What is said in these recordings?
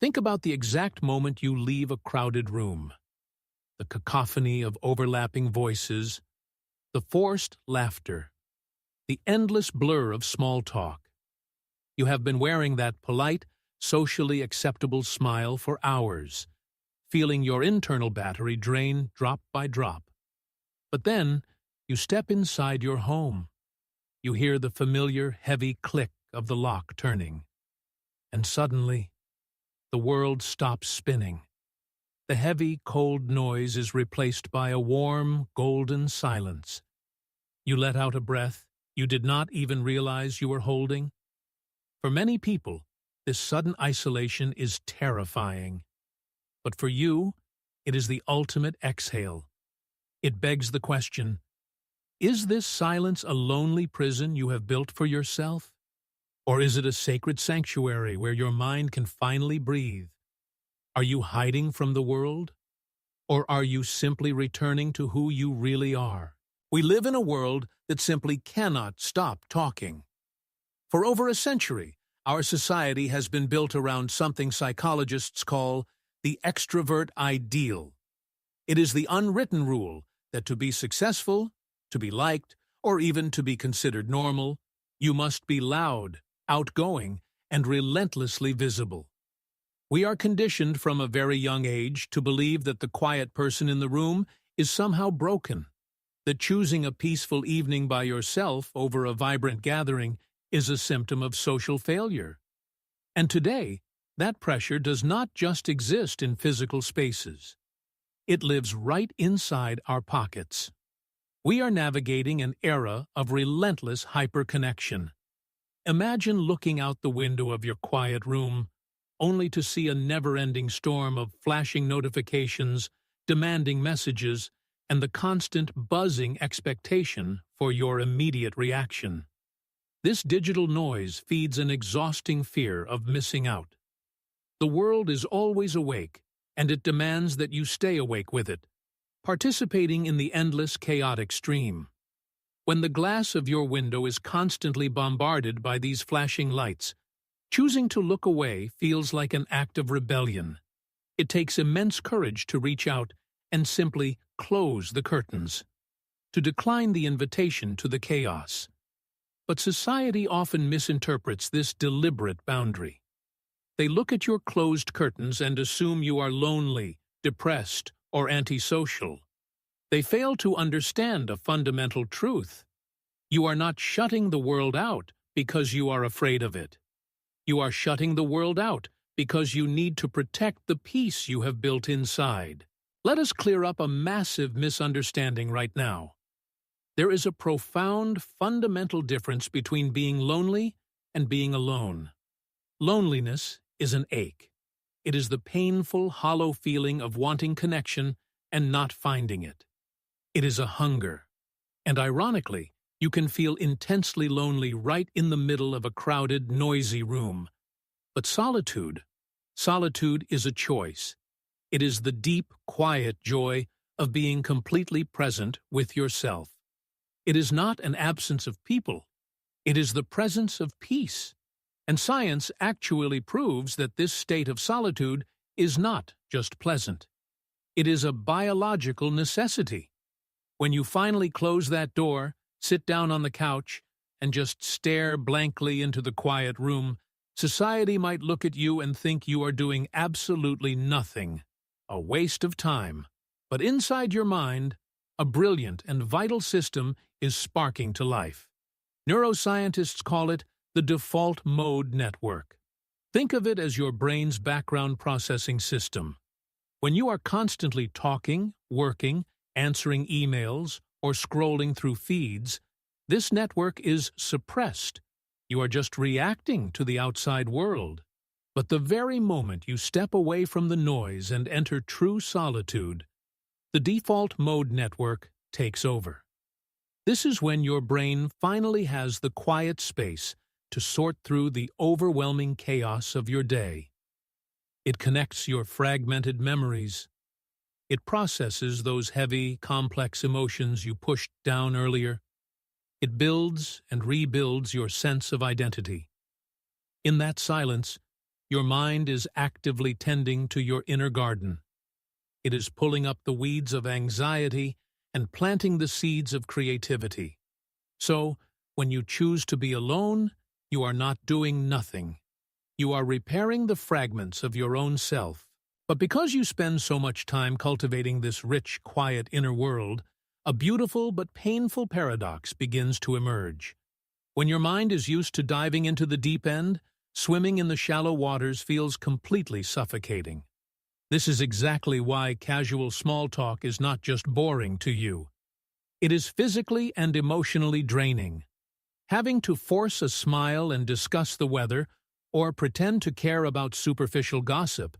Think about the exact moment you leave a crowded room. The cacophony of overlapping voices, the forced laughter, the endless blur of small talk. You have been wearing that polite, socially acceptable smile for hours, feeling your internal battery drain drop by drop. But then, you step inside your home. You hear the familiar, heavy click of the lock turning. And suddenly, the world stops spinning. The heavy, cold noise is replaced by a warm, golden silence. You let out a breath you did not even realize you were holding. For many people, this sudden isolation is terrifying. But for you, it is the ultimate exhale. It begs the question, is this silence a lonely prison you have built for yourself? Or is it a sacred sanctuary where your mind can finally breathe? Are you hiding from the world? Or are you simply returning to who you really are? We live in a world that simply cannot stop talking. For over a century, our society has been built around something psychologists call the extrovert ideal. It is the unwritten rule that to be successful, to be liked, or even to be considered normal, you must be loud, outgoing, and relentlessly visible. We are conditioned from a very young age to believe that the quiet person in the room is somehow broken, that choosing a peaceful evening by yourself over a vibrant gathering is a symptom of social failure. And today, that pressure does not just exist in physical spaces. It lives right inside our pockets. We are navigating an era of relentless hyperconnection. Imagine looking out the window of your quiet room, only to see a never-ending storm of flashing notifications, demanding messages, and the constant buzzing expectation for your immediate reaction. This digital noise feeds an exhausting fear of missing out. The world is always awake, and it demands that you stay awake with it, participating in the endless chaotic stream. When the glass of your window is constantly bombarded by these flashing lights, choosing to look away feels like an act of rebellion. It takes immense courage to reach out and simply close the curtains, to decline the invitation to the chaos. But society often misinterprets this deliberate boundary. They look at your closed curtains and assume you are lonely, depressed, or antisocial. They fail to understand a fundamental truth. You are not shutting the world out because you are afraid of it. You are shutting the world out because you need to protect the peace you have built inside. Let us clear up a massive misunderstanding right now. There is a profound, fundamental difference between being lonely and being alone. Loneliness is an ache. It is the painful, hollow feeling of wanting connection and not finding it. It is a hunger. And ironically, you can feel intensely lonely right in the middle of a crowded, noisy room. But solitude is a choice. It is the deep, quiet joy of being completely present with yourself. It is not an absence of people. It is the presence of peace. And science actually proves that this state of solitude is not just pleasant. It is a biological necessity. When you finally close that door, sit down on the couch, and just stare blankly into the quiet room, society might look at you and think you are doing absolutely nothing, a waste of time. But inside your mind, a brilliant and vital system is sparking to life. Neuroscientists call it the default mode network. Think of it as your brain's background processing system. When you are constantly talking, working, answering emails, or scrolling through feeds, this network is suppressed. You are just reacting to the outside world. But the very moment you step away from the noise and enter true solitude, the default mode network takes over. This is when your brain finally has the quiet space to sort through the overwhelming chaos of your day. It connects your fragmented memories. It processes those heavy, complex emotions you pushed down earlier. It builds and rebuilds your sense of identity. In that silence, Your mind is actively tending to your inner garden. It is pulling up the weeds of anxiety and planting the seeds of creativity. So, when you choose to be alone, you are not doing nothing. You are repairing the fragments of your own self. But because you spend so much time cultivating this rich, quiet inner world, a beautiful but painful paradox begins to emerge. When your mind is used to diving into the deep end, swimming in the shallow waters feels completely suffocating. This is exactly why casual small talk is not just boring to you. It is physically and emotionally draining. Having to force a smile and discuss the weather, or pretend to care about superficial gossip,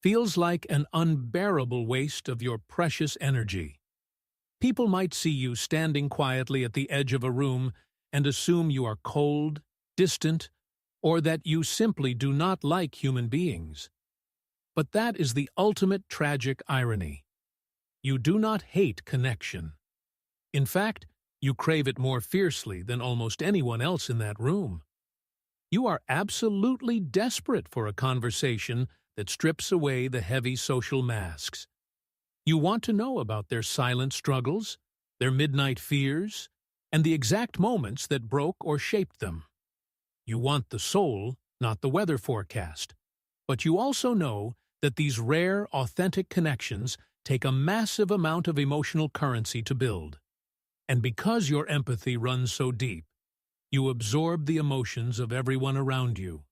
feels like an unbearable waste of your precious energy. People might see you standing quietly at the edge of a room and assume you are cold, distant, or that you simply do not like human beings. But that is the ultimate tragic irony. You do not hate connection. In fact, you crave it more fiercely than almost anyone else in that room. You are absolutely desperate for a conversation that strips away the heavy social masks. You want to know about their silent struggles, their midnight fears, and the exact moments that broke or shaped them. You want the soul, not the weather forecast. But you also know that these rare, authentic connections take a massive amount of emotional currency to build. And because your empathy runs so deep, you absorb the emotions of everyone around you.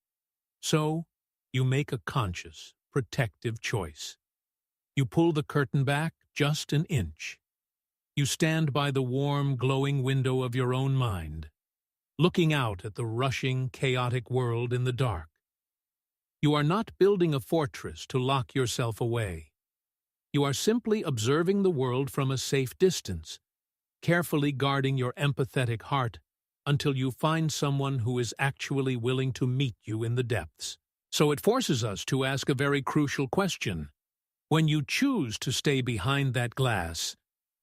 So, you make a conscious, protective choice. You pull the curtain back just an inch. You stand by the warm, glowing window of your own mind, looking out at the rushing, chaotic world in the dark. You are not building a fortress to lock yourself away. You are simply observing the world from a safe distance, carefully guarding your empathetic heart until you find someone who is actually willing to meet you in the depths. So it forces us to ask a very crucial question. When you choose to stay behind that glass,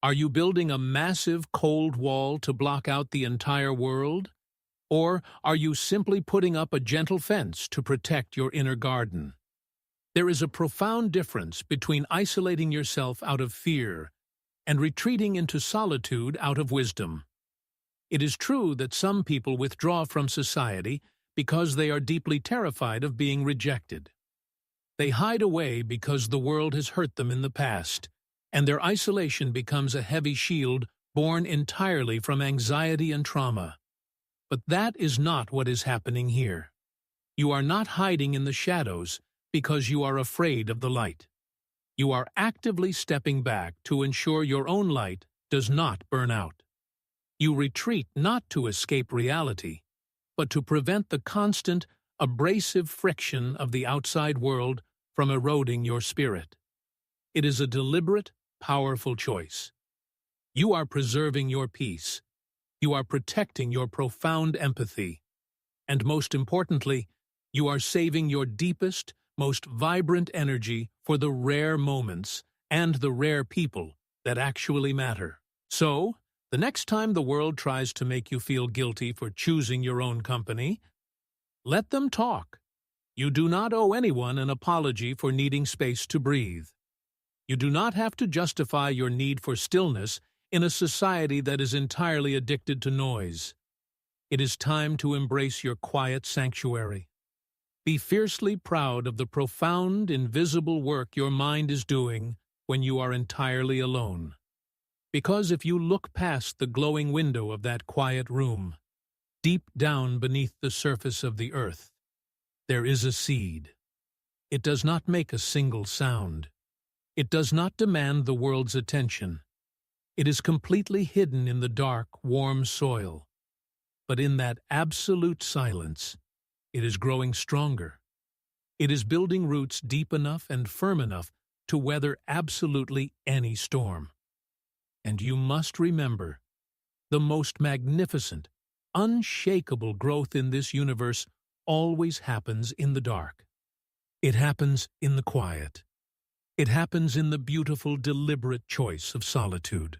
are you building a massive cold wall to block out the entire world? Or are you simply putting up a gentle fence to protect your inner garden? There is a profound difference between isolating yourself out of fear and retreating into solitude out of wisdom. It is true that some people withdraw from society because they are deeply terrified of being rejected. They hide away because the world has hurt them in the past, and their isolation becomes a heavy shield born entirely from anxiety and trauma. But that is not what is happening here. You are not hiding in the shadows because you are afraid of the light. You are actively stepping back to ensure your own light does not burn out. You retreat not to escape reality, but to prevent the constant, abrasive friction of the outside world from eroding your spirit. It is a deliberate, powerful choice. You are preserving your peace. You are protecting your profound empathy. And most importantly, you are saving your deepest, most vibrant energy for the rare moments and the rare people that actually matter. So, the next time the world tries to make you feel guilty for choosing your own company, let them talk. You do not owe anyone an apology for needing space to breathe. You do not have to justify your need for stillness in a society that is entirely addicted to noise. It is time to embrace your quiet sanctuary. Be fiercely proud of the profound, invisible work your mind is doing when you are entirely alone. Because if you look past the glowing window of that quiet room, deep down beneath the surface of the earth, there is a seed. It does not make a single sound. It does not demand the world's attention. It is completely hidden in the dark, warm soil. But in that absolute silence, it is growing stronger. It is building roots deep enough and firm enough to weather absolutely any storm. And you must remember, the most magnificent, unshakable growth in this universe always happens in the dark. It happens in the quiet. It happens in the beautiful, deliberate choice of solitude.